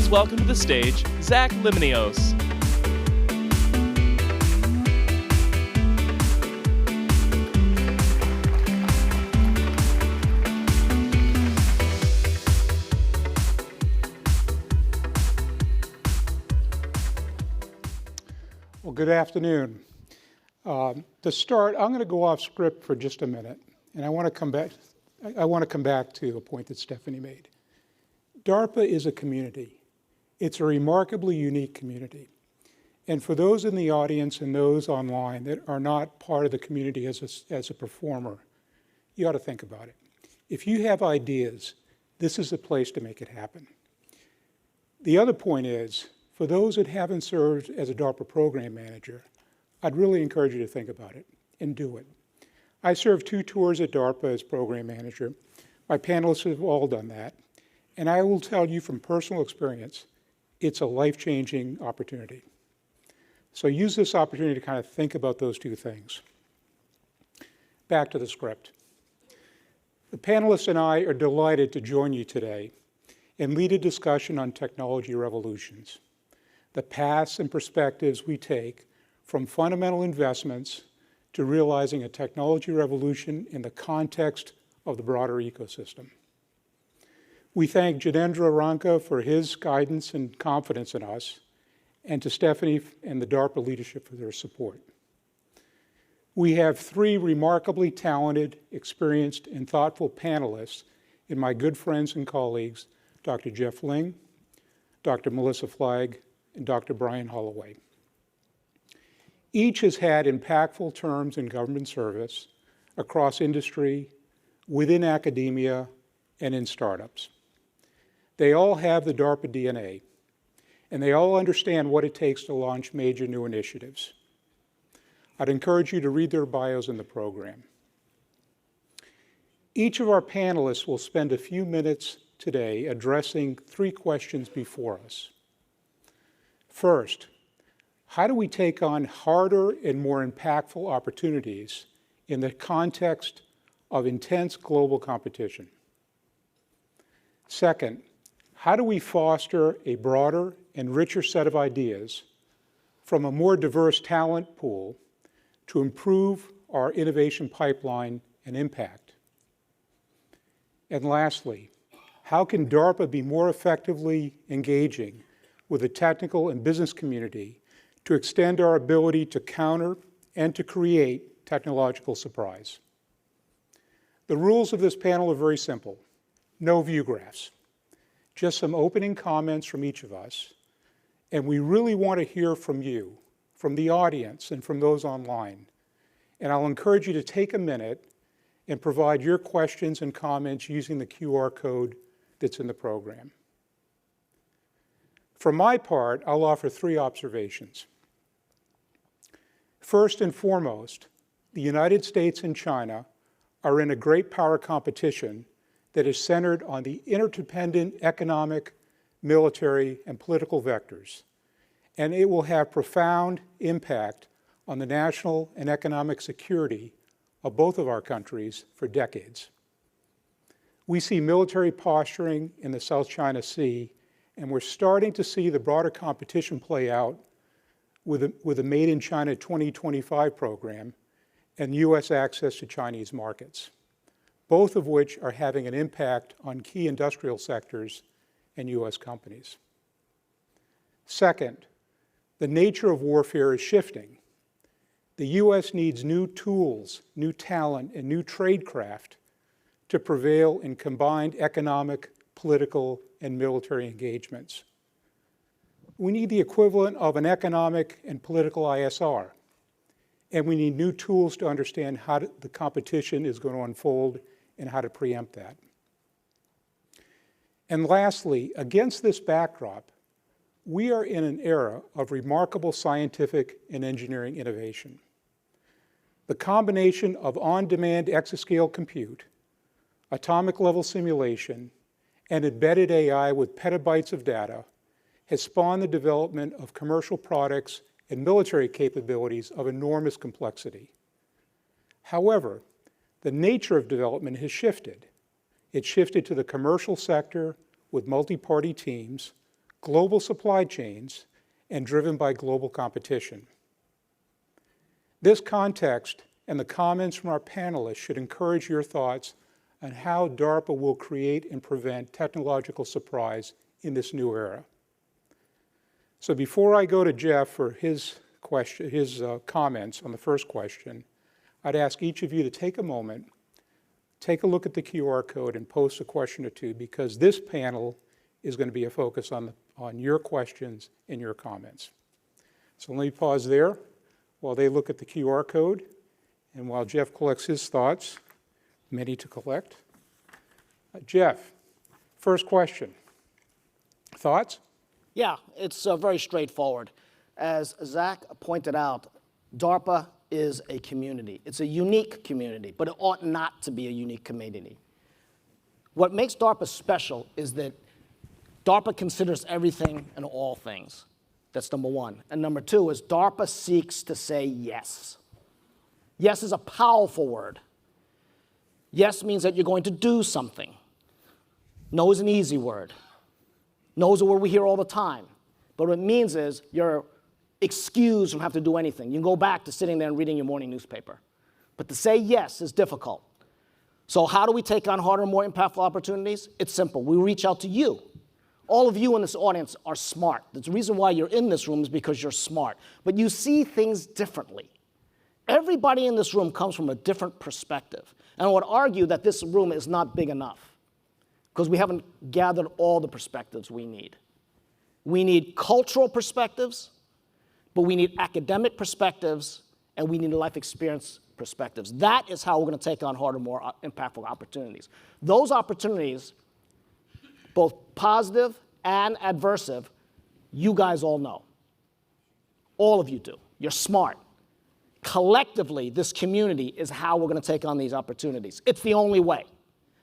Please welcome to the stage, Zach Lemnios. Well, good afternoon. To start, I'm going to go off script for just a minute, and I want to come back to a point that Stephanie made. DARPA is a community. It's a remarkably unique community. And for those in the audience and those online that are not part of the community as a performer, you ought to think about it. If you have ideas, this is the place to make it happen. The other point is, for those that haven't served as a DARPA program manager, I'd really encourage you to think about it and do it. I served 2 tours at DARPA as program manager. My panelists have all done that. And I will tell you from personal experience, it's a life-changing opportunity. So use this opportunity to kind of think about those 2 things. Back to the script. The panelists and I are delighted to join you today and lead a discussion on technology revolutions, the paths and perspectives we take from fundamental investments to realizing a technology revolution in the context of the broader ecosystem. We thank Jitendra Ranka for his guidance and confidence in us, and to Stephanie and the DARPA leadership for their support. We have 3 remarkably talented, experienced, and thoughtful panelists in my good friends and colleagues, Dr. Geoff Ling, Dr. Melissa Flagg, and Dr. Brian Holloway. Each has had impactful terms in government service, across industry, within academia, and in startups. They all have the DARPA DNA, and they all understand what it takes to launch major new initiatives. I'd encourage you to read their bios in the program. Each of our panelists will spend a few minutes today addressing 3 questions before us. First, how do we take on harder and more impactful opportunities in the context of intense global competition? Second, how do we foster a broader and richer set of ideas from a more diverse talent pool to improve our innovation pipeline and impact? And lastly, how can DARPA be more effectively engaging with the technical and business community to extend our ability to counter and to create technological surprise? The rules of this panel are very simple. No view graphs, just some opening comments from each of us. And we really want to hear from you, from the audience and from those online. And I'll encourage you to take a minute and provide your questions and comments using the QR code that's in the program. For my part, I'll offer 3 observations. First and foremost, the United States and China are in a great power competition that is centered on the interdependent economic, military, and political vectors, and it will have profound impact on the national and economic security of both of our countries for decades. We see military posturing in the South China Sea, and we're starting to see the broader competition play out with the Made in China 2025 program and U.S. access to Chinese markets, both of which are having an impact on key industrial sectors and U.S. companies. Second, the nature of warfare is shifting. The U.S. needs new tools, new talent, and new tradecraft to prevail in combined economic, political, and military engagements. We need the equivalent of an economic and political ISR, and we need new tools to understand how the competition is going to unfold and how to preempt that. And lastly, against this backdrop, we are in an era of remarkable scientific and engineering innovation. The combination of on-demand exascale compute, atomic-level simulation, and embedded AI with petabytes of data has spawned the development of commercial products and military capabilities of enormous complexity. However, the nature of development has shifted. It shifted to the commercial sector with multi-party teams, global supply chains, and driven by global competition. This context and the comments from our panelists should encourage your thoughts on how DARPA will create and prevent technological surprise in this new era. So before I go to Geoff for his comments on the first question, I'd ask each of you to take a moment, take a look at the QR code and post a question or two, because this panel is going to be a focus on your questions and your comments. So let me pause there while they look at the QR code and while Geoff collects his thoughts, many to collect. Geoff, first question. Thoughts? Yeah, it's very straightforward. As Zach pointed out, DARPA is a community. It's a unique community, but it ought not to be a unique community. What makes DARPA special is that DARPA considers everything and all things. That's number one. And number two is DARPA seeks to say yes. Yes is a powerful word. Yes means that you're going to do something. No is an easy word. No is a word we hear all the time. But what it means is you're excused from having to do anything. You can go back to sitting there and reading your morning newspaper. But to say yes is difficult. So how do we take on harder, more impactful opportunities? It's simple. We reach out to you. All of you in this audience are smart. The reason why you're in this room is because you're smart. But you see things differently. Everybody in this room comes from a different perspective. And I would argue that this room is not big enough because we haven't gathered all the perspectives we need. We need cultural perspectives, but we need academic perspectives, and we need life experience perspectives. That is how we're going to take on harder, more impactful opportunities. Those opportunities, both positive and adversive, you guys all know. All of you do. You're smart. Collectively, this community is how we're going to take on these opportunities. It's the only way.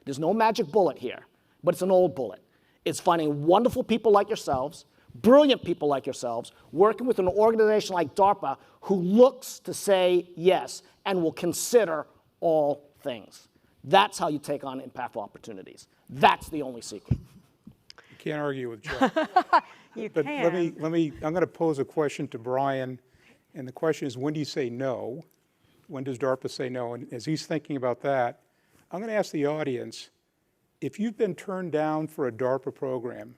There's no magic bullet here, but it's an old bullet. It's finding wonderful people like yourselves, brilliant people like yourselves, working with an organization like DARPA who looks to say yes and will consider all things. That's how you take on impactful opportunities. That's the only secret. You can't argue with Geoff. But I'm going to pose a question to Brian, and the question is, when do you say no? When does DARPA say no? And as he's thinking about that, I'm going to ask the audience, if you've been turned down for a DARPA program,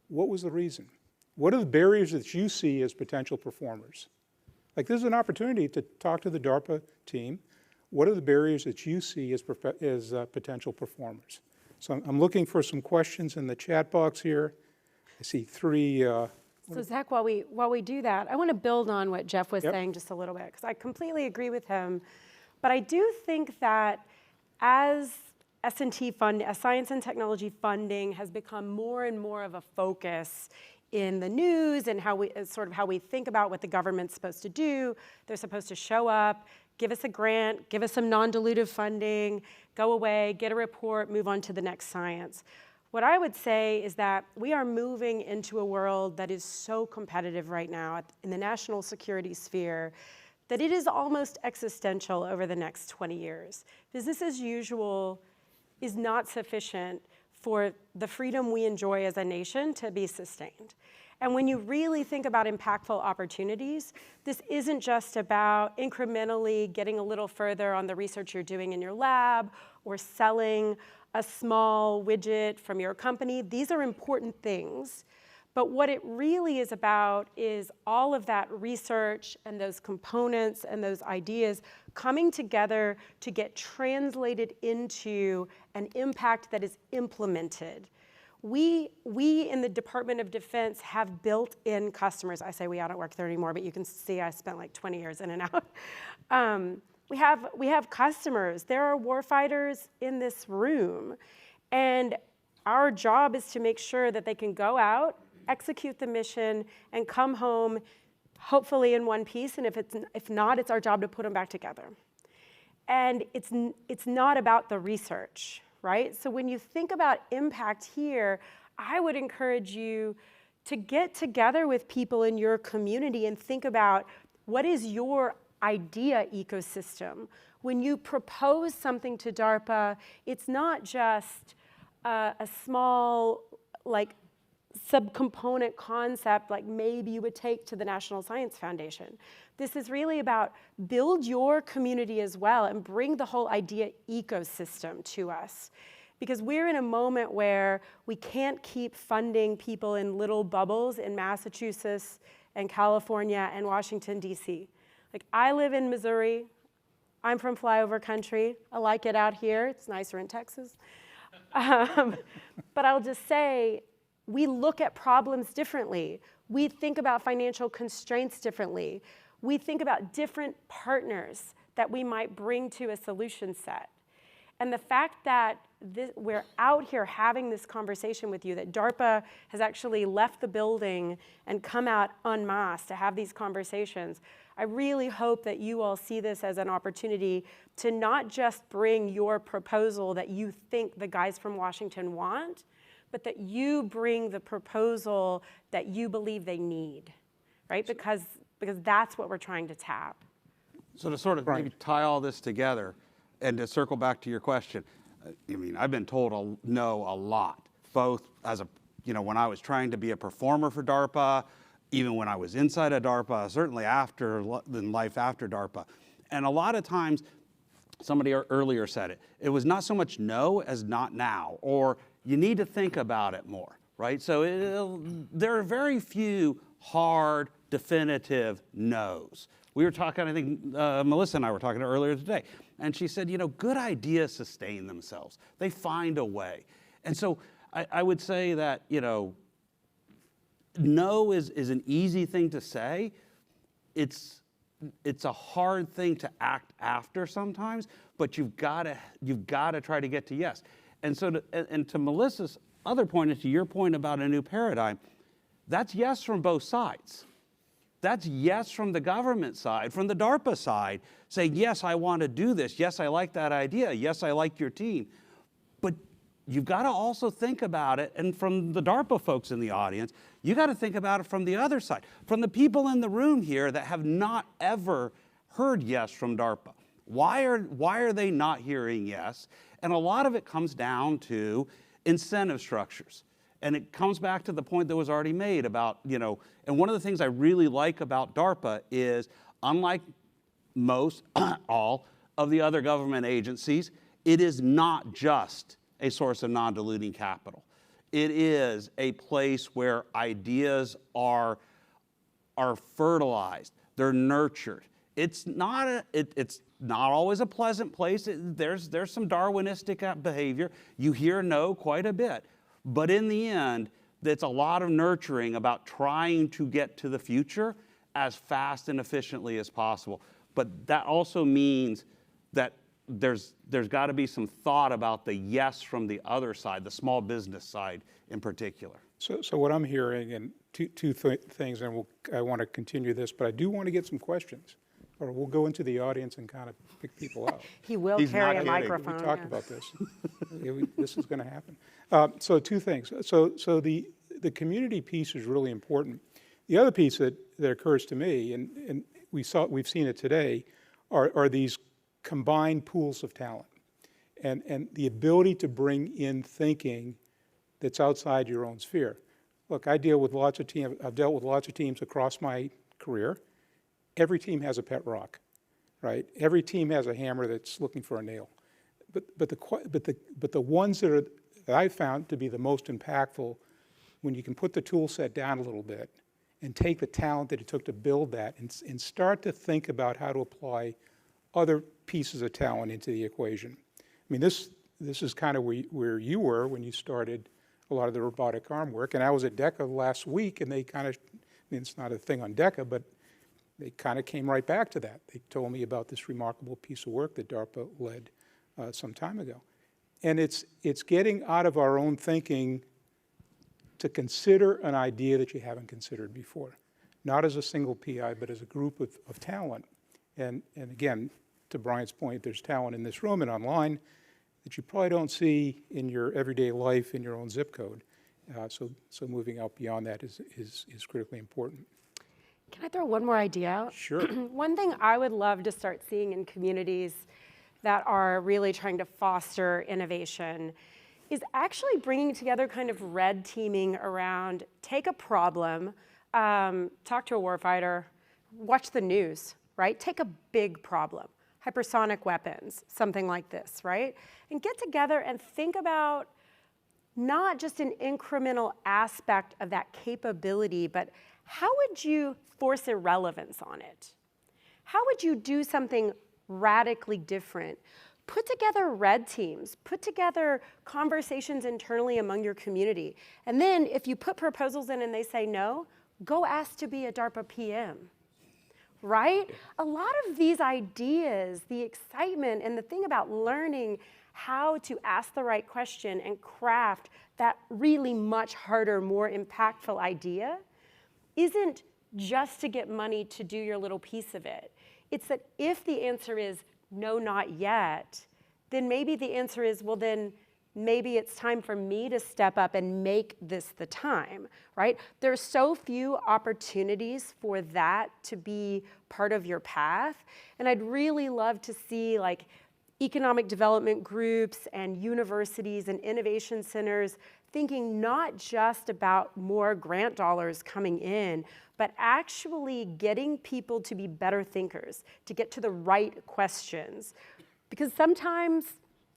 what was the reason? What are the barriers that you see as potential performers? Like, this is an opportunity to talk to the DARPA team. What are the barriers that you see as potential performers? So I'm looking for some questions in the chat box here. I see three. So Zach, while we do that, I want to build on what Geoff was saying just a little bit, because I completely agree with him. But I do think that as S&T funding, as science and technology funding has become more and more of a focus in the news and how we think about what the government's supposed to do. They're supposed to show up, give us a grant, give us some non-dilutive funding, go away, get a report, move on to the next science. What I would say is that we are moving into a world that is so competitive right now in the national security sphere that it is almost existential over the next 20 years. Business as usual is not sufficient for the freedom we enjoy as a nation to be sustained. And when you really think about impactful opportunities, this isn't just about incrementally getting a little further on the research you're doing in your lab or selling a small widget from your company. These are important things. But what it really is about is all of that research and those components and those ideas coming together to get translated into an impact that is implemented. We in the Department of Defense have built-in customers. I say we, I don't work there anymore, but you can see I spent like 20 years in and out. We have customers. There are warfighters in this room. And our job is to make sure that they can go out, execute the mission, and come home, hopefully in one piece. And if not, it's our job to put them back together. And it's not about the research, right? So when you think about impact here, I would encourage you to get together with people in your community and think about what is your idea ecosystem. When you propose something to DARPA, it's not just a small, like, subcomponent concept like maybe you would take to the National Science Foundation. This is really about build your community as well and bring the whole idea ecosystem to us. Because we're in a moment where we can't keep funding people in little bubbles in Massachusetts and California and Washington, D.C. Like, I live in Missouri. I'm from flyover country. I like it out here. It's nicer in Texas. But I'll just say, we look at problems differently. We think about financial constraints differently. We think about different partners that we might bring to a solution set. And the fact that we're out here having this conversation with you, that DARPA has actually left the building and come out en masse to have these conversations, I really hope that you all see this as an opportunity to not just bring your proposal that you think the guys from Washington want, but that you bring the proposal that you believe they need, right? Because that's what we're trying to tap. So to sort of maybe tie all this together, and to circle back to your question, I mean, I've been told no a lot, both as a, when I was trying to be a performer for DARPA, even when I was inside of DARPA, certainly in life after DARPA. And a lot of times, somebody earlier said it was not so much no as not now, or you need to think about it more, right? So there are very few hard, definitive no's. We were talking, I think Melissa and I were talking earlier today, and she said, good ideas sustain themselves. They find a way. And so I would say that, no is an easy thing to say. It's a hard thing to act after sometimes, but you've got to try to get to yes. And so to Melissa's other point, and to your point about a new paradigm, that's yes from both sides. That's yes from the government side, from the DARPA side, saying, yes, I want to do this. Yes, I like that idea. Yes, I like your team. But you've got to also think about it, and from the DARPA folks in the audience, you got to think about it from the other side, from the people in the room here that have not ever heard yes from DARPA. Why are they not hearing yes? And a lot of it comes down to incentive structures. And it comes back to the point that was already made about, and one of the things I really like about DARPA is, unlike most, all of the other government agencies, it is not just a source of non-diluting capital. It is a place where ideas are fertilized, they're nurtured. It's not always a pleasant place. There's some Darwinistic behavior. You hear no quite a bit. But in the end, it's a lot of nurturing about trying to get to the future as fast and efficiently as possible. But that also means that there's got to be some thought about the yes from the other side, the small business side in particular. So what I'm hearing, and two things, and I want to continue this, but I do want to get some questions, or we'll go into the audience and kind of pick people out. He will He's carry not a kidding. microphone. We talked about this. This is going to happen. So two things. So the community piece is really important. The other piece that occurs to me, and we've seen it today, are these combined pools of talent, and the ability to bring in thinking that's outside your own sphere. Look, I've dealt with lots of teams across my career. Every team has a pet rock, right? Every team has a hammer that's looking for a nail. But the ones that I found to be the most impactful, when you can put the tool set down a little bit and take the talent that it took to build that and start to think about how to apply other pieces of talent into the equation. I mean, this is kind of where you were when you started a lot of the robotic arm work. And I was at DECA last week, and they kind of, I mean, it's not a thing on DECA, but they kind of came right back to that. They told me about this remarkable piece of work that DARPA led some time ago. And it's getting out of our own thinking to consider an idea that you haven't considered before, not as a single PI, but as a group of talent. And again, to Brian's point, there's talent in this room and online that you probably don't see in your everyday life in your own zip code. So moving out beyond that is critically important. Can I throw one more idea out? Sure. One thing I would love to start seeing in communities that are really trying to foster innovation is actually bringing together kind of red teaming around take a problem, talk to a warfighter, watch the news, right? Take a big problem, hypersonic weapons, something like this, right? And get together and think about not just an incremental aspect of that capability, but how would you force irrelevance on it? How would you do something radically different? Put together red teams, put together conversations internally among your community. And then if you put proposals in and they say no, go ask to be a DARPA PM, right? A lot of these ideas, the excitement and the thing about learning how to ask the right question and craft that really much harder, more impactful idea isn't just to get money to do your little piece of it. It's that if the answer is no, not yet, then maybe the answer is, well, then maybe it's time for me to step up and make this the time, right? There's so few opportunities for that to be part of your path. And I'd really love to see like economic development groups and universities and innovation centers thinking not just about more grant dollars coming in, but actually getting people to be better thinkers, to get to the right questions. Because sometimes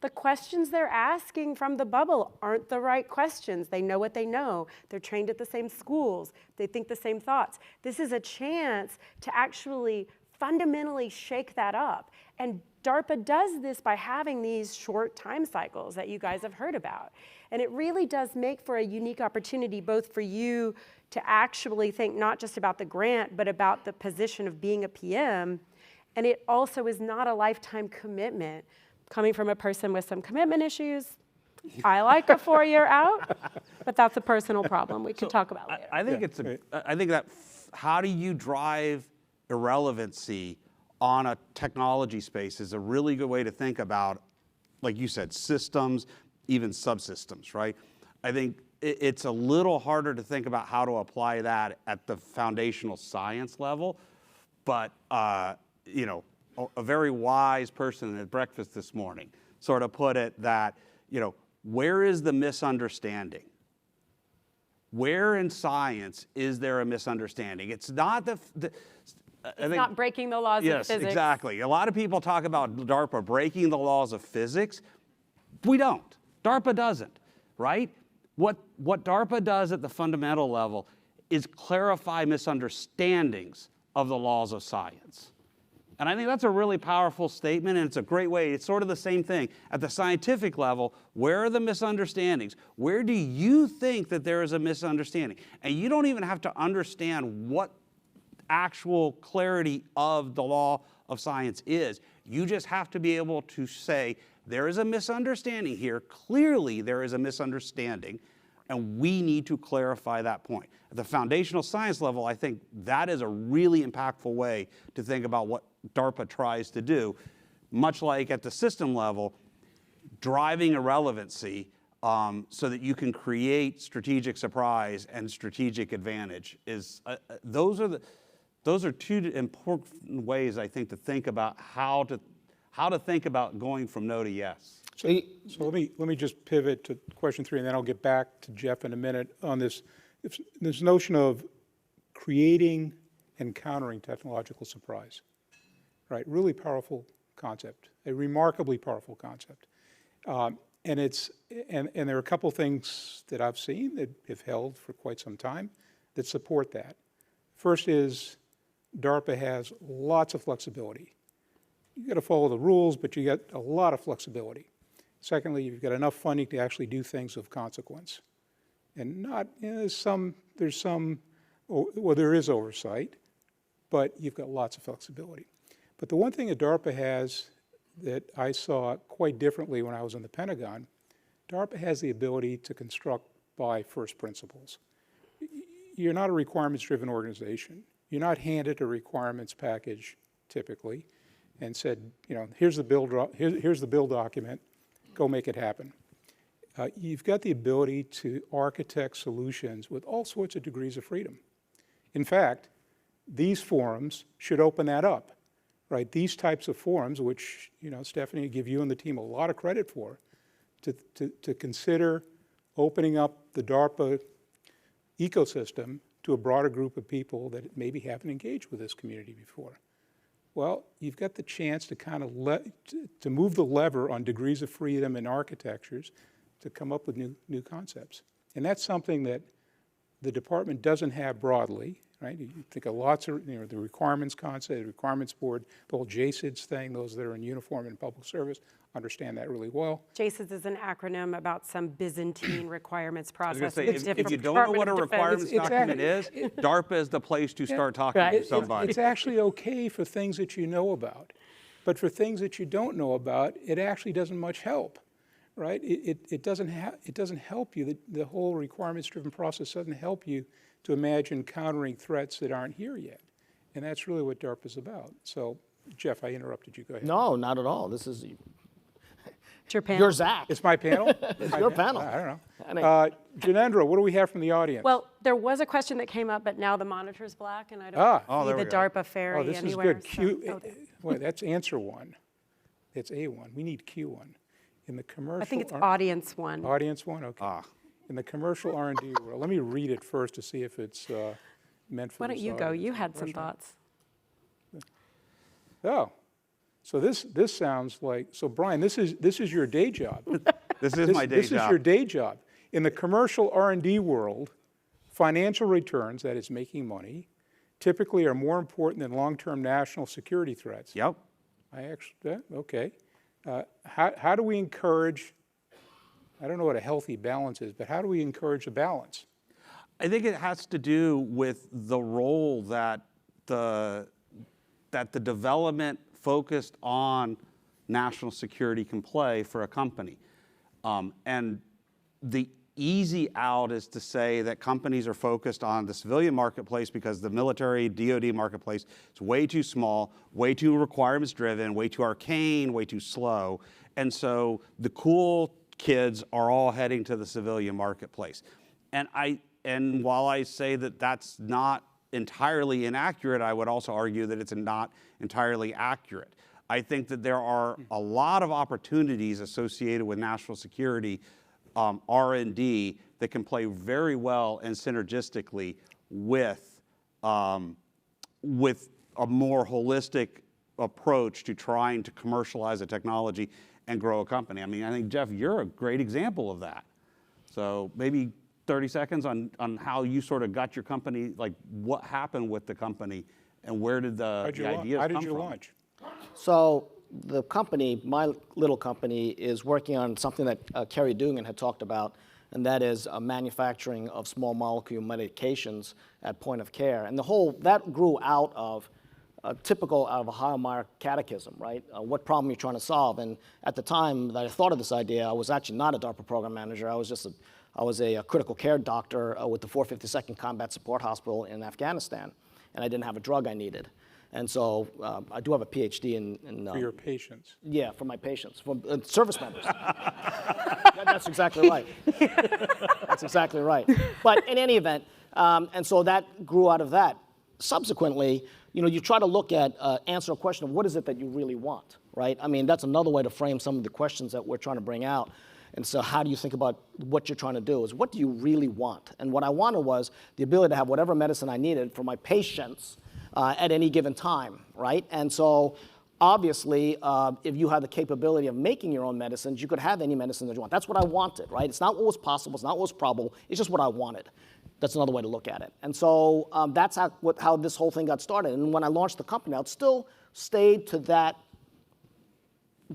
the questions they're asking from the bubble aren't the right questions. They know what they know. They're trained at the same schools. They think the same thoughts. This is a chance to actually fundamentally shake that up. And DARPA does this by having these short time cycles that you guys have heard about. And it really does make for a unique opportunity both for you to actually think not just about the grant, but about the position of being a PM. And it also is not a lifetime commitment. Coming from a person with some commitment issues, I like a 4-year out, but that's a personal problem we can talk about later. I think that how do you drive irrelevancy on a technology space is a really good way to think about, like you said, systems, even subsystems, right? I think it's a little harder to think about how to apply that at the foundational science level, but you know, a very wise person at breakfast this morning sort of put it that, you know, where is the misunderstanding? Where in science is there a misunderstanding? It's not It's not breaking the laws of physics. Yes, exactly. A lot of people talk about DARPA breaking the laws of physics. We don't. DARPA doesn't, right? What DARPA does at the fundamental level is clarify misunderstandings of the laws of science. And I think that's a really powerful statement, and it's a great way. It's sort of the same thing. At the scientific level, where are the misunderstandings? Where do you think that there is a misunderstanding? And you don't even have to understand what actual clarity of the law of science is. You just have to be able to say, there is a misunderstanding here. Clearly, there is a misunderstanding, and we need to clarify that point. At the foundational science level, I think that is a really impactful way to think about what DARPA tries to do, much like at the system level, driving irrelevancy so that you can create strategic surprise and strategic advantage. Those are two important ways, I think, to think about how to think about going from no to yes. So let me just pivot to question 3, and then I'll get back to Geoff in a minute on this notion of creating and countering technological surprise. Right, really powerful concept, a remarkably powerful concept, and there are a couple things that I've seen that have held for quite some time that support that. First is DARPA has lots of flexibility. You got to follow the rules, but you get a lot of flexibility. Secondly, you've got enough funding to actually do things of consequence, and not there is oversight, but you've got lots of flexibility. But the one thing that DARPA has that I saw quite differently when I was in the Pentagon, DARPA has the ability to construct by first principles. You're not a requirements-driven organization. You're not handed a requirements package typically and said, you know, here's the bill document, go make it happen. You've got the ability to architect solutions with all sorts of degrees of freedom. In fact, these forums should open that up. Right, these types of forums, which, you know, Stephanie, give you and the team a lot of credit for, to consider opening up the DARPA ecosystem to a broader group of people that maybe haven't engaged with this community before. Well, you've got the chance to kind of to move the lever on degrees of freedom and architectures to come up with new concepts. And that's something that the department doesn't have broadly, right? You think of lots of, the requirements concept, the requirements board, the whole JSIDS thing, those that are in uniform in public service understand that really well. JSIDS is an acronym about some Byzantine requirements process. I was going to say, if you don't know what a requirements document is, DARPA is the place to start talking to somebody. It's actually okay for things that you know about. But for things that you don't know about, it actually doesn't much help, right? It doesn't help you. The whole requirements-driven process doesn't help you to imagine countering threats that aren't here yet. And that's really what DARPA is about. So, Geoff, I interrupted you. Go ahead. No, not at all. This is It's your panel. your Zach. It's my panel? It's your panel. I don't know. Janendra, what do we have from the audience? Well, there was a question that came up, but now the monitor's black, and I Oh, don't see there we the go. DARPA fairy Oh, this anywhere. is good. so- Wait, that's answer one. That's A1. We need Q1. In the commercial. I think it's audience one. Audience one, okay. In the commercial R&D world, let me read it first to see if it's meant for Why don't this you go? audience. You had some thoughts. Oh, so this sounds like, so Brian, this is your day job. This is my day This job. is your day job. In the commercial R&D world, financial returns, that is making money, typically are more important than long-term national security threats. Yep. Okay. How do we encourage, I don't know what a healthy balance is, but how do we encourage a balance? I think it has to do with the role that the development focused on national security can play for a company. And the easy out is to say that companies are focused on the civilian marketplace because the military, DoD marketplace is way too small, way too requirements driven, way too arcane, way too slow. And so the cool kids are all heading to the civilian marketplace. And while I say that that's not entirely inaccurate, I would also argue that it's not entirely accurate. I think that there are a lot of opportunities associated with national security R&D that can play very well and synergistically with a more holistic approach to trying to commercialize a technology and grow a company. I mean, I think, Geoff, you're a great example of that. So maybe 30 seconds on how you sort of got your company, like what happened with the company and where did the ideas come from? How did you launch? So the company, my little company, is working on something that Kerry Dugan had talked about, and that is manufacturing of small molecule medications at point of care. And that grew out of typical out of a Holloway catechism, right? What problem you're trying to solve. And at the time that I thought of this idea, I was actually not a DARPA program manager. I was a critical care doctor with the 452nd Combat Support Hospital in Afghanistan, and I didn't have a drug I needed. And so I do have a PhD in For your patients. yeah, for my patients, for service members. That's exactly right. That's exactly right. But in any event, and so that grew out of that. Subsequently, you try to look at, answer a question of what is it that you really want, right? I mean, that's another way to frame some of the questions that we're trying to bring out. And so how do you think about what you're trying to do is what do you really want? And what I wanted was the ability to have whatever medicine I needed for my patients at any given time, right? And so obviously, if you have the capability of making your own medicines, you could have any medicine that you want. That's what I wanted, right? It's not what was possible, it's not what was probable, it's just what I wanted. That's another way to look at it. And so that's how this whole thing got started. And when I launched the company, I still stayed to that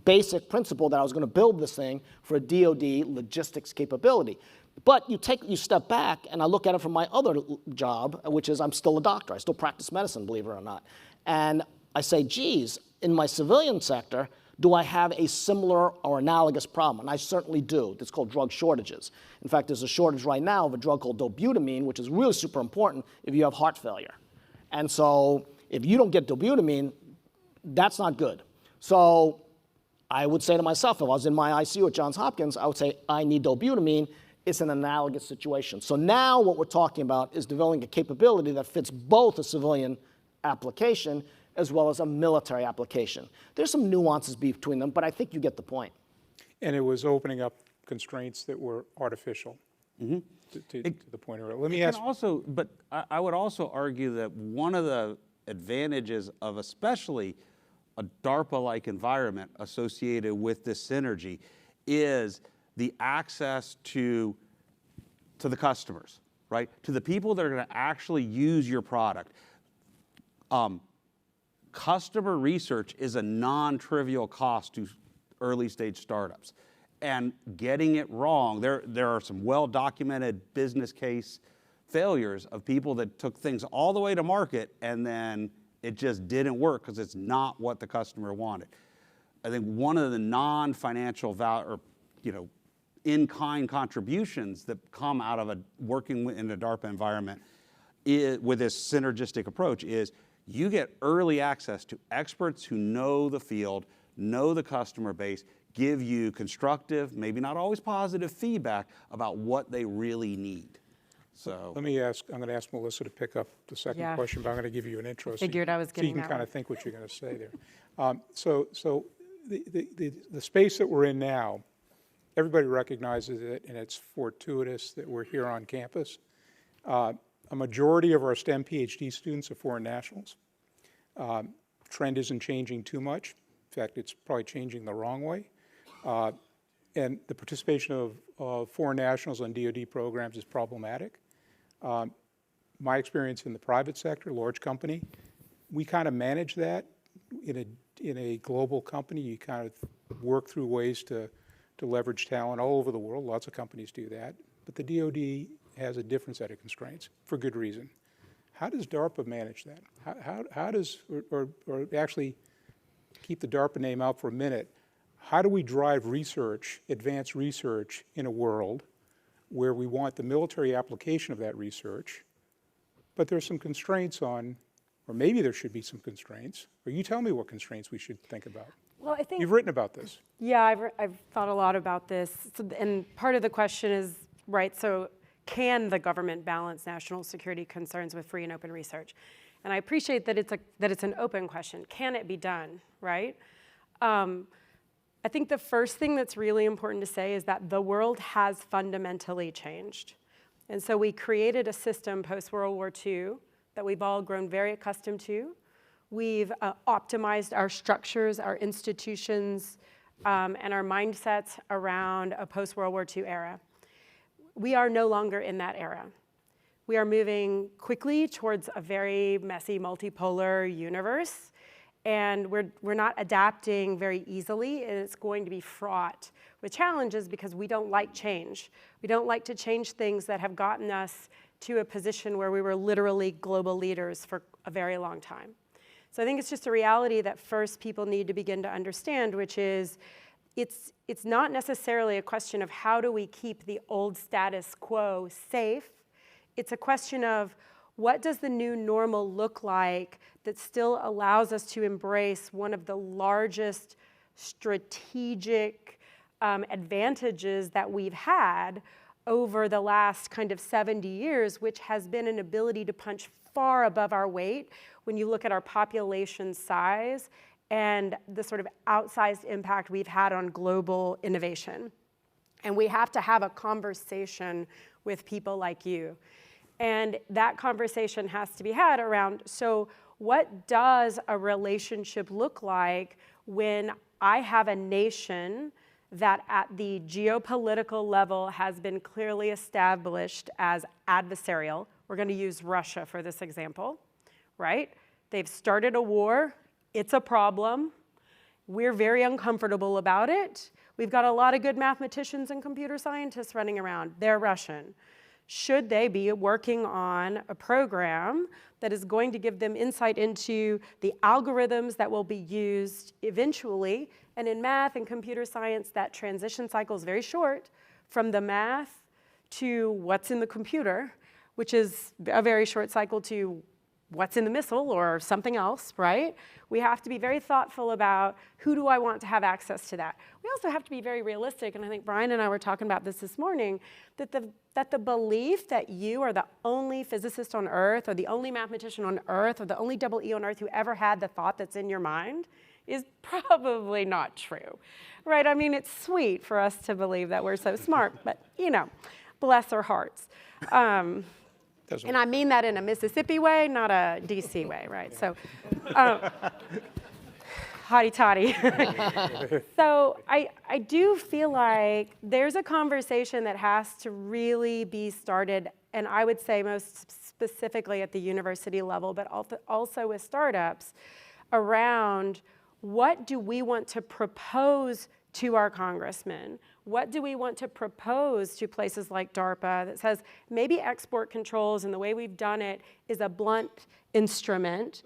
basic principle that I was going to build this thing for a DoD logistics capability. But you step back, and I look at it from my other job, which is I'm still a doctor. I still practice medicine, believe it or not. And I say, geez, in my civilian sector, do I have a similar or analogous problem? And I certainly do. It's called drug shortages. In fact, there's a shortage right now of a drug called dobutamine, which is really super important if you have heart failure. And so if you don't get dobutamine, that's not good. So I would say to myself, if I was in my ICU at Johns Hopkins, I would say, I need dobutamine. It's an analogous situation. So now what we're talking about is developing a capability that fits both a civilian application as well as a military application. There's some nuances between them, but I think you get the point. And it was opening up constraints that were artificial. To the point earlier. Let me And ask. also, but I would also argue that one of the advantages of especially a DARPA-like environment associated with this synergy is the access to the customers, right? To the people that are going to actually use your product. Customer research is a non-trivial cost to early stage startups. And getting it wrong, there are some well-documented business case failures of people that took things all the way to market and then it just didn't work because it's not what the customer wanted. I think one of the non-financial in-kind contributions that come out of working in a DARPA environment with this synergistic approach is you get early access to experts who know the field, know the customer base, give you constructive, maybe not always positive feedback about what they really need. So Let me ask, I'm going to ask Melissa to pick up the second Yeah. question, but I'm going to give you an intro. Figured I was so getting you can that kind one. of think what you're going to say there. So the space that we're in now, everybody recognizes it, and it's fortuitous that we're here on campus. A majority of our STEM PhD students are foreign nationals. Trend isn't changing too much. In fact, it's probably changing the wrong way. And the participation of foreign nationals on DoD programs is problematic. My experience in the private sector, large company, we kind of manage that. In a global company, you kind of work through ways to leverage talent all over the world. Lots of companies do that. But the DoD has a different set of constraints for good reason. How does DARPA manage that? How does, or actually keep the DARPA name out for a minute, how do we drive research, advanced research in a world where we want the military application of that research, but there's some constraints on, or maybe there should be some constraints, or you tell me what constraints we should think about. Well, I think, You've written about this. yeah, I've thought a lot about this. So, and part of the question is, right, so can the government balance national security concerns with free and open research? And I appreciate that it's an open question. Can it be done, right? I think the first thing that's really important to say is that the world has fundamentally changed. And so we created a system post-World War II that we've all grown very accustomed to. We've optimized our structures, our institutions, and our mindsets around a post-World War II era. We are no longer in that era. We are moving quickly towards a very messy, multipolar universe. And we're not adapting very easily, and it's going to be fraught with challenges because we don't like change. We don't like to change things that have gotten us to a position where we were literally global leaders for a very long time. So I think it's just a reality that first people need to begin to understand, which is it's not necessarily a question of how do we keep the old status quo safe. It's a question of what does the new normal look like that still allows us to embrace one of the largest strategic advantages that we've had over the last kind of 70 years, which has been an ability to punch far above our weight when you look at our population size and the sort of outsized impact we've had on global innovation. And we have to have a conversation with people like you. And that conversation has to be had around, so what does a relationship look like when I have a nation that at the geopolitical level has been clearly established as adversarial? We're going to use Russia for this example, right? They've started a war. It's a problem. We're very uncomfortable about it. We've got a lot of good mathematicians and computer scientists running around. They're Russian. Should they be working on a program that is going to give them insight into the algorithms that will be used eventually? And in math and computer science, that transition cycle is very short from the math to what's in the computer, which is a very short cycle to what's in the missile or something else, right? We have to be very thoughtful about who do I want to have access to that. We also have to be very realistic, and I think Brian and I were talking about this morning, that the belief that you are the only physicist on Earth or the only mathematician on Earth or the only double E on Earth who ever had the thought that's in your mind is probably not true, right? I mean, it's sweet for us to believe that we're so smart, but bless our hearts. And I mean that in a Mississippi way, not a DC way, right? So, hotty toddy. So I do feel like there's a conversation that has to really be started, and I would say most specifically at the university level, but also with startups, around what do we want to propose to our congressmen? What do we want to propose to places like DARPA that says maybe export controls and the way we've done it is a blunt instrument?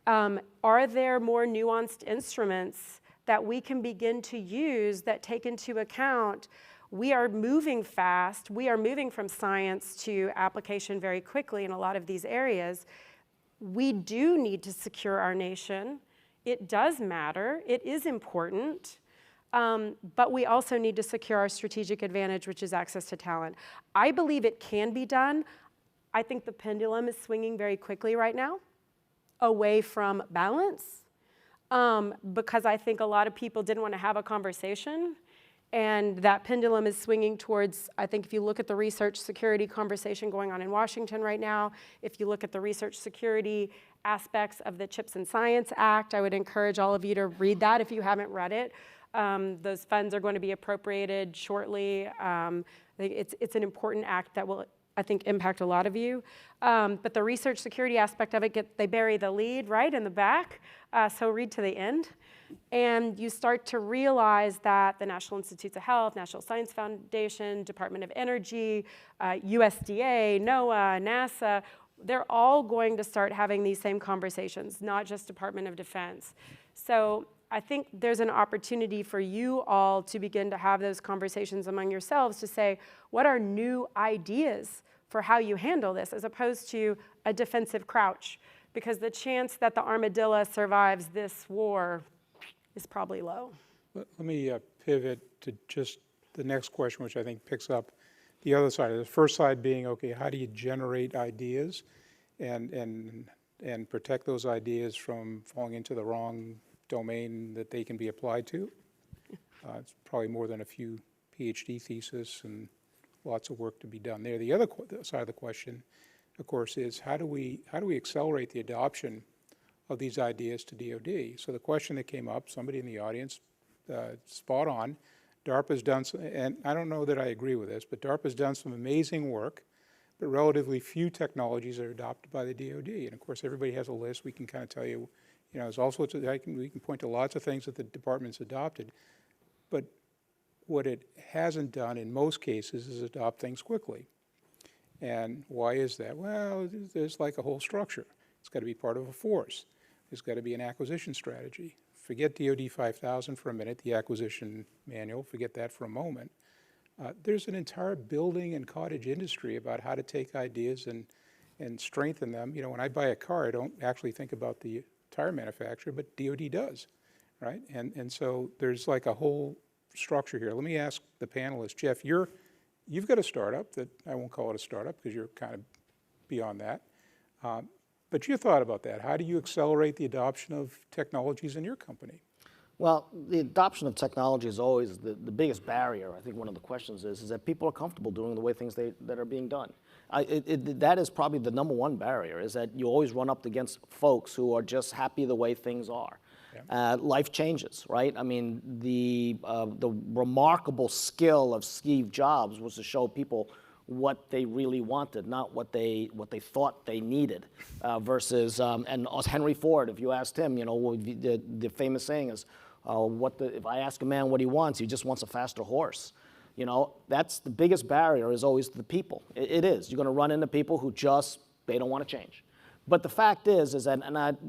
Are there more nuanced instruments that we can begin to use that take into account we are moving fast, we are moving from science to application very quickly in a lot of these areas. We do need to secure our nation. It does matter, it is important, but we also need to secure our strategic advantage, which is access to talent. I believe it can be done. I think the pendulum is swinging very quickly right now, away from balance, because I think a lot of people didn't want to have a conversation, and that pendulum is swinging towards, I think if you look at the research security conversation going on in Washington right now, if you look at the research security aspects of the Chips and Science Act, I would encourage all of you to read that if you haven't read it. Those funds are going to be appropriated shortly. I think it's an important act that will, I think, impact a lot of you. But the research security aspect of it, they bury the lead right in the back, so read to the end. And you start to realize that the National Institutes of Health, National Science Foundation, Department of Energy, USDA, NOAA, NASA, they're all going to start having these same conversations, not just Department of Defense. So I think there's an opportunity for you all to begin to have those conversations among yourselves to say, what are new ideas for how you handle this, as opposed to a defensive crouch? Because the chance that the armadillo survives this war is probably low. Let me pivot to just the next question, which I think picks up the other side of the first side being, okay, how do you generate ideas and protect those ideas from falling into the wrong domain that they can be applied to? It's probably more than a few PhD theses and lots of work to be done there. The other side of the question, of course, is how do we accelerate the adoption of these ideas to DoD? So the question that came up, somebody in the audience, spot on, DARPA's done, and I don't know that I agree with this, but DARPA's done some amazing work, but relatively few technologies are adopted by the DoD. And of course, everybody has a list. We can kind of tell you, there's all sorts of, we can point to lots of things that the department's adopted, but what it hasn't done in most cases is adopt things quickly. And why is that? Well, there's like a whole structure. It's got to be part of a force. There's got to be an acquisition strategy. Forget DoD 5000 for a minute, the acquisition manual, forget that for a moment. There's an entire building and cottage industry about how to take ideas and strengthen them. When I buy a car, I don't actually think about the tire manufacturer, but DoD does, right? And so there's like a whole structure here. Let me ask the panelists. Geoff, you've got a startup that, I won't call it a startup because you're kind of beyond that. But you thought about that. How do you accelerate the adoption of technologies in your company? Well, the adoption of technology is always the biggest barrier. I think one of the questions is that people are comfortable doing the way things that are being done. That is probably the number one barrier, is that you always run up against folks who are just happy the way things are. Yeah. Life changes, right? I mean, the remarkable skill of Steve Jobs was to show people what they really wanted, not what they thought they needed, versus and Henry Ford. If you asked him, the famous saying is, if I ask a man what he wants, he just wants a faster horse. That's the biggest barrier, is always the people. It is. You're going to run into people who they don't want to change. But the fact is that,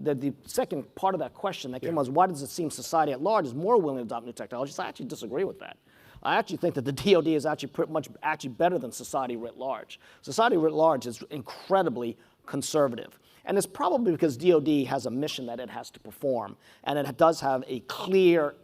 the second part of that question that came was, why does it seem society at large is more willing to adopt new technologies? I actually disagree with that. I actually think that the DoD is actually pretty much better than society writ large. Society writ large is incredibly conservative. And it's probably because DoD has a mission that it has to perform, and it does have a clear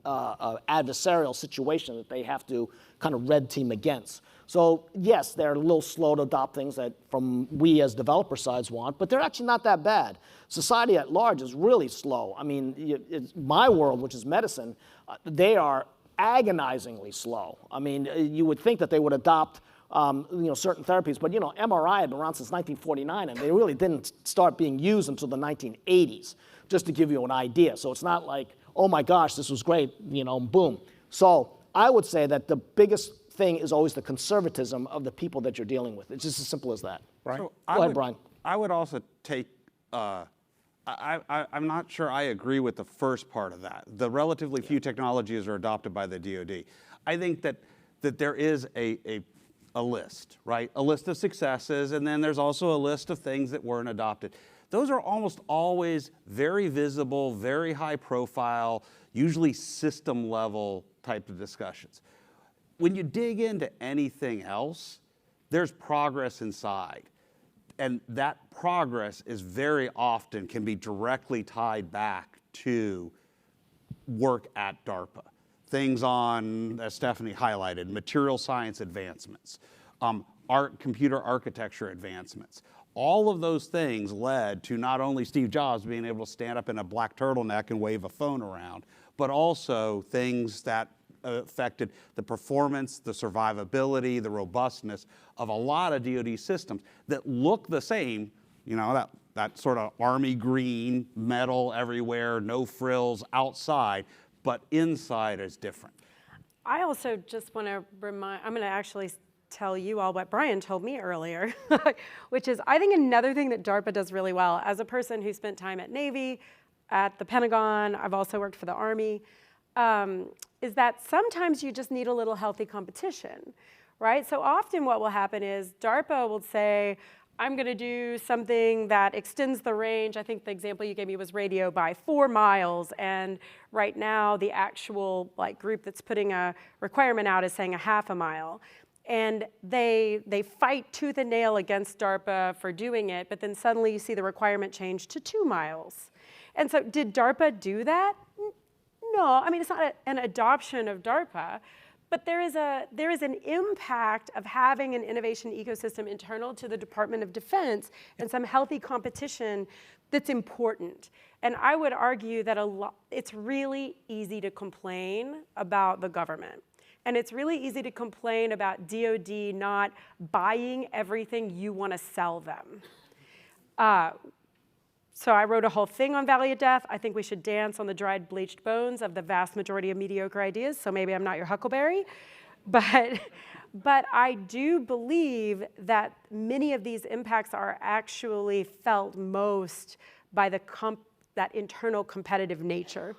adversarial situation that they have to kind of red team against. So yes, they're a little slow to adopt things that from we as developer sides want, but they're actually not that bad. Society at large is really slow. I mean, it's my world, which is medicine, they are agonizingly slow. I mean, you would think that they would adopt certain therapies, but MRI had been around since 1949, and they really didn't start being used until the 1980s, just to give you an idea. So it's not like, oh my gosh, this was great, boom. So I would say that the biggest thing is always the conservatism of the people that you're dealing with. It's just as simple as that. Right. So Go ahead, Brian. I would also take, I'm not sure I agree with the first part of that. The relatively few technologies are adopted by the DoD. I think that there is a list, right? A list of successes, and then there's also a list of things that weren't adopted. Those are almost always very visible, very high profile, usually system level type of discussions. When you dig into anything else, there's progress inside. And that progress is very often can be directly tied back to work at DARPA. Things on, as Stephanie highlighted, material science advancements, computer architecture advancements. All of those things led to not only Steve Jobs being able to stand up in a black turtleneck and wave a phone around, but also things that affected the performance, the survivability, the robustness of a lot of DoD systems that look the same, that sort of army green, metal everywhere, no frills outside, but inside is different. I also just want to I'm going to actually tell you all what Brian told me earlier, which is I think another thing that DARPA does really well, as a person who spent time at Navy, at the Pentagon, I've also worked for the Army, is that sometimes you just need a little healthy competition, right? So often what will happen is DARPA will say, I'm going to do something that extends the range. I think the example you gave me was radio by 4 miles. And right now, the actual group that's putting a requirement out is saying 1/2 mile. And they fight tooth and nail against DARPA for doing it, but then suddenly you see the requirement change to 2 miles. And so did DARPA do that? No, I mean, it's not an adoption of DARPA, but there is an impact of having an innovation ecosystem internal to the Department of Defense and some healthy competition that's important. And I would argue that it's really easy to complain about the government. And it's really easy to complain about DoD not buying everything you want to sell them. So I wrote a whole thing on Valley of Death. I think we should dance on the dried, bleached bones of the vast majority of mediocre ideas, so maybe I'm not your Huckleberry. But I do believe that many of these impacts are actually felt most by that internal competitive nature.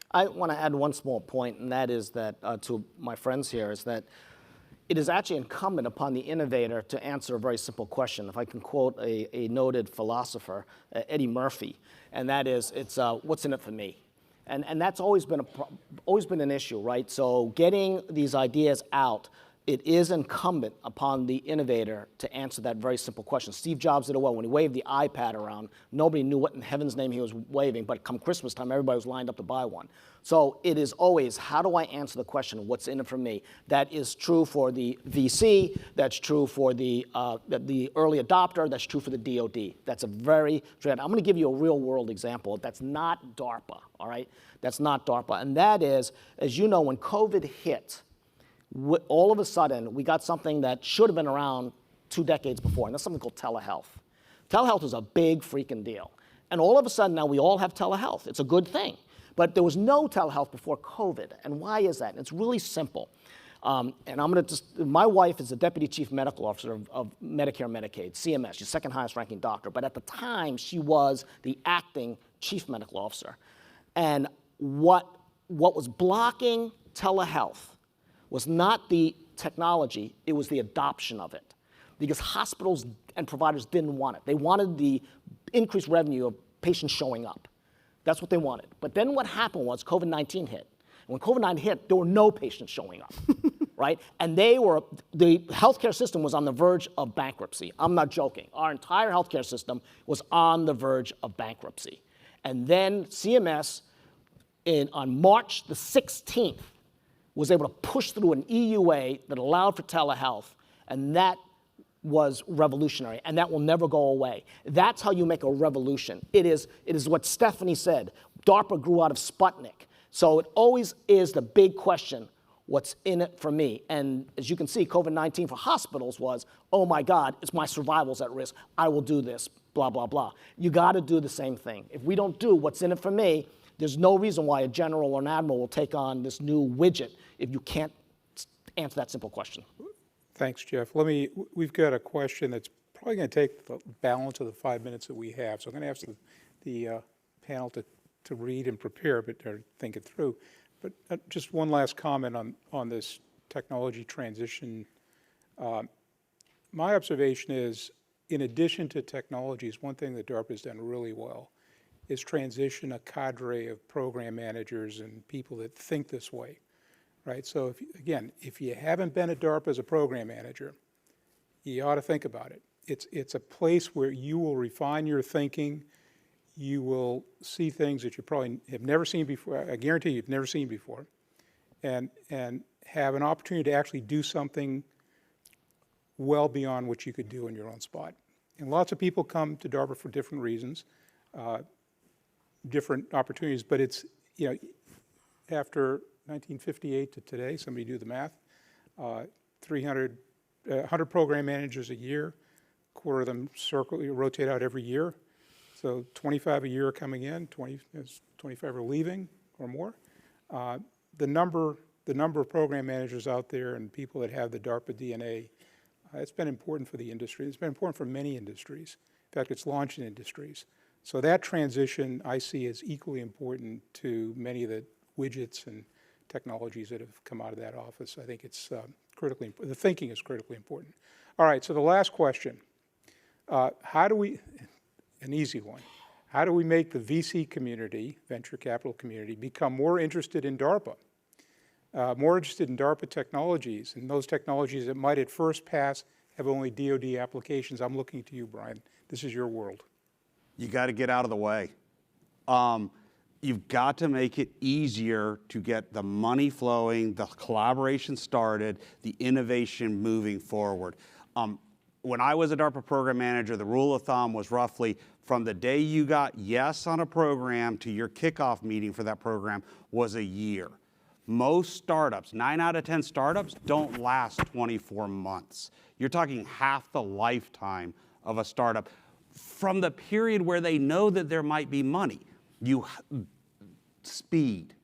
I want to add one small point, and that is that, to my friends here, is that it is actually incumbent upon the innovator to answer a very simple question. If I can quote a noted philosopher, Eddie Murphy, and that is, it's what's in it for me? And that's always been an issue, right? So getting these ideas out, it is incumbent upon the innovator to answer that very simple question. Steve Jobs did it well. When he waved the iPad around, nobody knew what in heaven's name he was waving, but come Christmas time, everybody was lined up to buy one. So it is always, how do I answer the question, what's in it for me? That is true for the VC, that's true for the early adopter, that's true for the DoD. That's a very, I'm gonna give you a real world example. That's not DARPA, all right? That's not DARPA, and that is, as you know, when COVID hit, all of a sudden, we got something that should have been around 2 decades before, and that's something called telehealth. Telehealth is a big freaking deal. And all of a sudden, now we all have telehealth. It's a good thing. But there was no telehealth before COVID. And why is that? And it's really simple. And I'm going to my wife is the Deputy Chief Medical Officer of Medicare and Medicaid, CMS. She's the second highest ranking doctor. But at the time, she was the acting Chief Medical Officer. And what was blocking telehealth was not the technology, it was the adoption of it. Because hospitals and providers didn't want it. They wanted the increased revenue of patients showing up. That's what they wanted. But then what happened was COVID-19 hit. And when COVID-19 hit, there were no patients showing up, right? And the healthcare system was on the verge of bankruptcy. I'm not joking. Our entire healthcare system was on the verge of bankruptcy. And then CMS on March the 16th, was able to push through an EUA that allowed for telehealth, and that was revolutionary, and that will never go away. That's how you make a revolution. It is what Stephanie said. DARPA grew out of Sputnik. So it always is the big question, what's in it for me? And as you can see, COVID-19 for hospitals was, oh my God, it's my survival's at risk. I will do this, blah, blah, blah. You gotta do the same thing. If we don't do what's in it for me, there's no reason why a general or an admiral will take on this new widget if you can't answer that simple question. Thanks, Geoff. We've got a question that's probably going to take the balance of the 5 minutes that we have. So I'm going to ask the panel to read and prepare, or think it through. But just one last comment on this technology transition. My observation is, in addition to technologies, one thing that DARPA has done really well is transition a cadre of program managers and people that think this way. Right, so if you haven't been at DARPA as a program manager, you ought to think about it. It's a place where you will refine your thinking. You will see things that you probably have never seen before. I guarantee you've never seen before, and have an opportunity to actually do something well beyond what you could do in your own spot. And lots of people come to DARPA for different reasons, different opportunities. But it's, after 1958 to today, somebody do the math, 100 program managers a year, a quarter of them rotate out every year. So 25 a year are coming in, 25 are leaving or more. The number of program managers out there and people that have the DARPA DNA, it's been important for the industry. It's been important for many industries. In fact, it's launching industries. So that transition I see as equally important to many of the widgets and technologies that have come out of that office. I think it's critically important. The thinking is critically important. All right, so the last question. How do we, an easy one, how do we make the VC community, venture capital community, become more interested in DARPA? More interested in DARPA technologies, and those technologies that might at first pass have only DoD applications. I'm looking to you, Brian. This is your world. You got to get out of the way. You've got to make it easier to get the money flowing, the collaboration started, the innovation moving forward. When I was a DARPA program manager, the rule of thumb was roughly from the day you got yes on a program to your kickoff meeting for that program was a year. Most startups, 9 out of 10 startups, don't last 24 months. You're talking half the lifetime of a startup from the period where they know that there might be money. Speed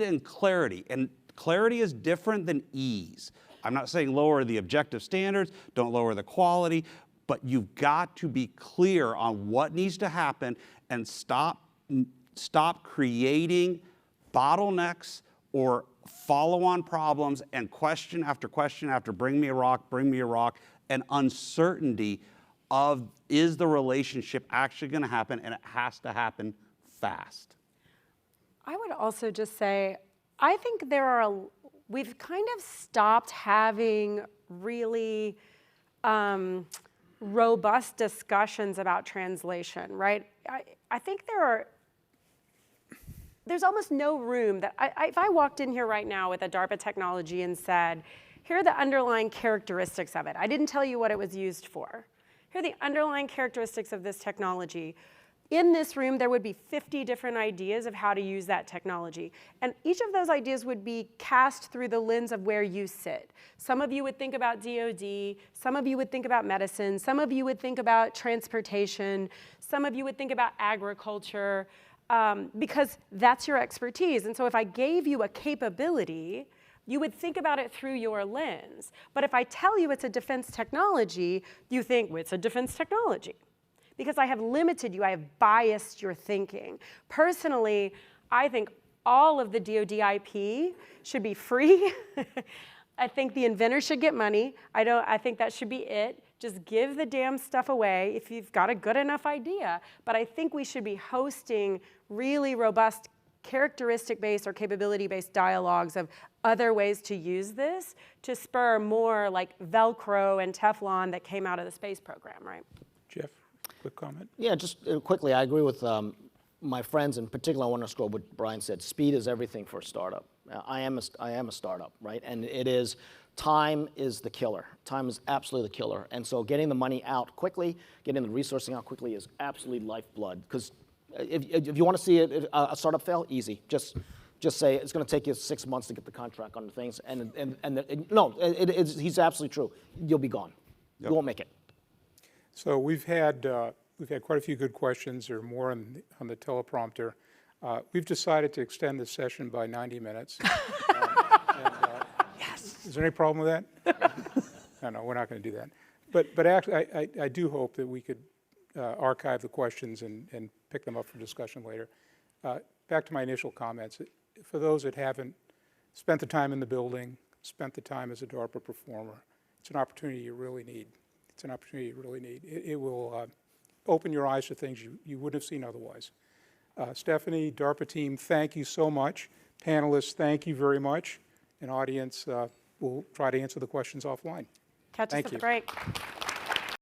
and clarity. And clarity is different than ease. I'm not saying lower the objective standards, don't lower the quality, but you've got to be clear on what needs to happen and stop creating bottlenecks or follow-on problems and question after bring me a rock, and uncertainty of is the relationship actually going to happen, and it has to happen fast. I would also just say, I think we've kind of stopped having really robust discussions about translation, right? I think there's almost no room that, if I walked in here right now with a DARPA technology and said, here are the underlying characteristics of it. I didn't tell you what it was used for. Here are the underlying characteristics of this technology. In this room, there would be 50 different ideas of how to use that technology. And each of those ideas would be cast through the lens of where you sit. Some of you would think about DoD, some of you would think about medicine, some of you would think about transportation, some of you would think about agriculture, because that's your expertise. And so if I gave you a capability, you would think about it through your lens. But if I tell you it's a defense technology, you think, well, it's a defense technology. Because I have limited you, I have biased your thinking. Personally, I think all of the DoD IP should be free. I think the inventor should get money. I think that should be it. Just give the damn stuff away if you've got a good enough idea. But I think we should be hosting really robust characteristic-based or capability-based dialogues of other ways to use this to spur more like Velcro and Teflon that came out of the space program, right? Geoff, quick comment? Yeah, just quickly, I agree with my friends, in particular, I want to underscore what Brian said. Speed is everything for a startup. I am a startup, right? And time is the killer. Time is absolutely the killer. And so getting the money out quickly, getting the resourcing out quickly is absolutely lifeblood. Because if you want to see a startup fail, easy. Just say it's going to take you 6 months to get the contract on the things. He's absolutely true. You'll be gone. Yep. You won't make it. So we've had quite a few good questions. There are more on the teleprompter. We've decided to extend this session by 90 minutes. Yes. Is there any problem with that? No, we're not going to do that. But actually, I do hope that we could archive the questions and pick them up for discussion later. Back to my initial comments. For those that haven't spent the time in the building, spent the time as a DARPA performer, it's an opportunity you really need. It's an opportunity you really need. It will open your eyes to things you wouldn't have seen otherwise. Stephanie, DARPA team, thank you so much. Panelists, thank you very much. And audience, we'll try to answer the questions offline. Catch us Thank at the you. break.